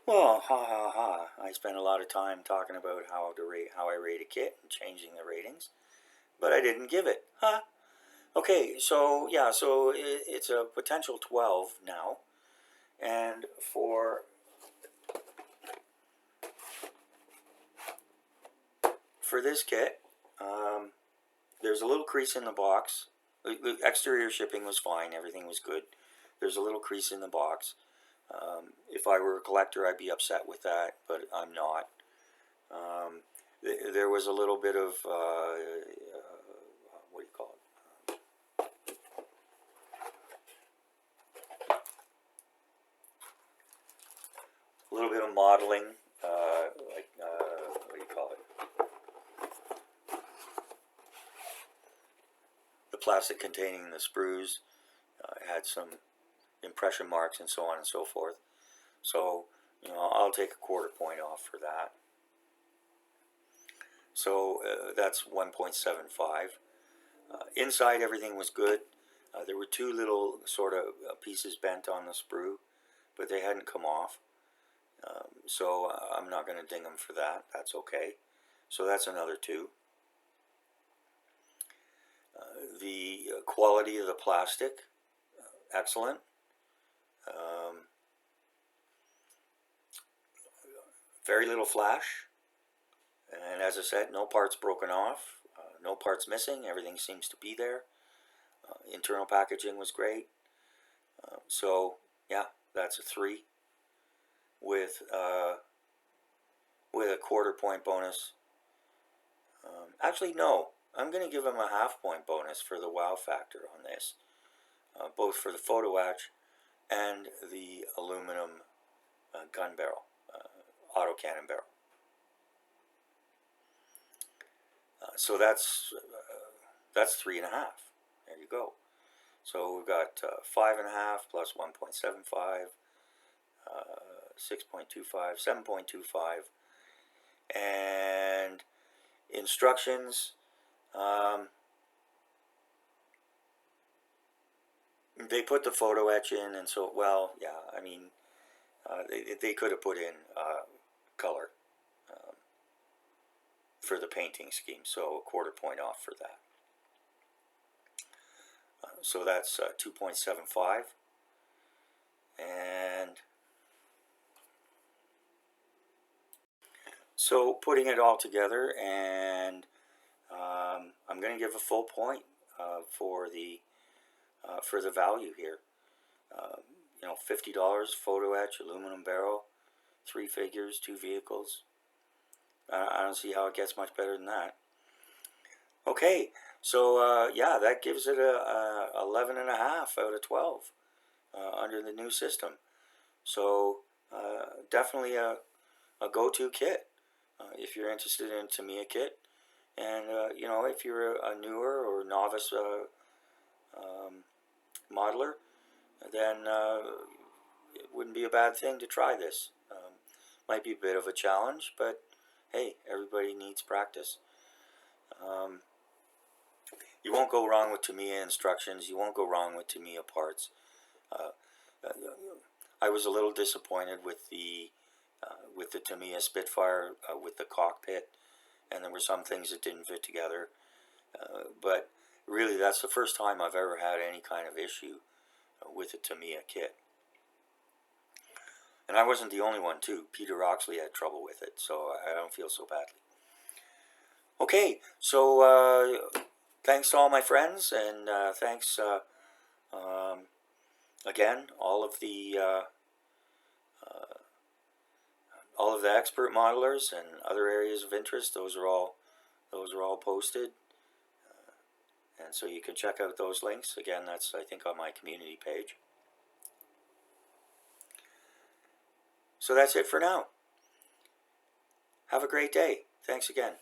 Well, ha ha ha. I spent a lot of time talking about how I rate a kit and changing the ratings, but I didn't give it. Huh? Okay, so yeah, so it's a potential 12 now, and for this kit, um, there's a little crease in the box. The exterior shipping was fine, everything was good. There's a little crease in the box. If I were a collector, I'd be upset with that, but I'm not. There was a little bit of what do you call it? A little bit of modeling, what do you call it? The plastic containing the sprues had some impression marks and so on and so forth. So, I'll take a quarter point off for that. So that's 1.75. Inside everything was good. There were two little sort of pieces bent on the sprue, but they hadn't come off. So I'm not going to ding them for that. That's okay. So that's another 2. The quality of the plastic, excellent. Very little flash. And as I said, no parts broken off, no parts missing. Everything seems to be there. Internal packaging was great. So yeah, that's a 3 with a quarter point bonus. Actually, no. I'm going to give him a half point bonus for the wow factor on this, both for the photo etch and the aluminum gun barrel, autocannon barrel. So that's 3.5. There you go. So we've got 5.5 plus 1.75, 6.25, 7.25, and instructions. They put the photo etch in, and so, well, yeah, I mean, they could have put in color for the painting scheme, so a quarter point off for that. So that's 2.75, and so putting it all together, and I'm going to give a full point for the value here. $50 photo etch, aluminum barrel, 3 figures, 2 vehicles. I don't see how it gets much better than that. Okay, so yeah, that gives it a 11.5 out of 12 under the new system. So definitely a go-to kit if you're interested in a Tamiya kit. And if you're a newer or novice modeler, then it wouldn't be a bad thing to try this. Might be a bit of a challenge, but hey, everybody needs practice. You won't go wrong with Tamiya instructions. You won't go wrong with Tamiya parts. I was a little disappointed with the Tamiya Spitfire with the cockpit, and there were some things that didn't fit together. But really, that's the first time I've ever had any kind of issue with a Tamiya kit. And I wasn't the only one, too. Peter Oxley had trouble with it, so I don't feel so badly. Okay, so thanks to all my friends, and thanks again, all of the expert modelers and other areas of interest. Those are all posted, and so you can check out those links. Again, that's, I think, on my community page. So that's it for now. Have a great day. Thanks again.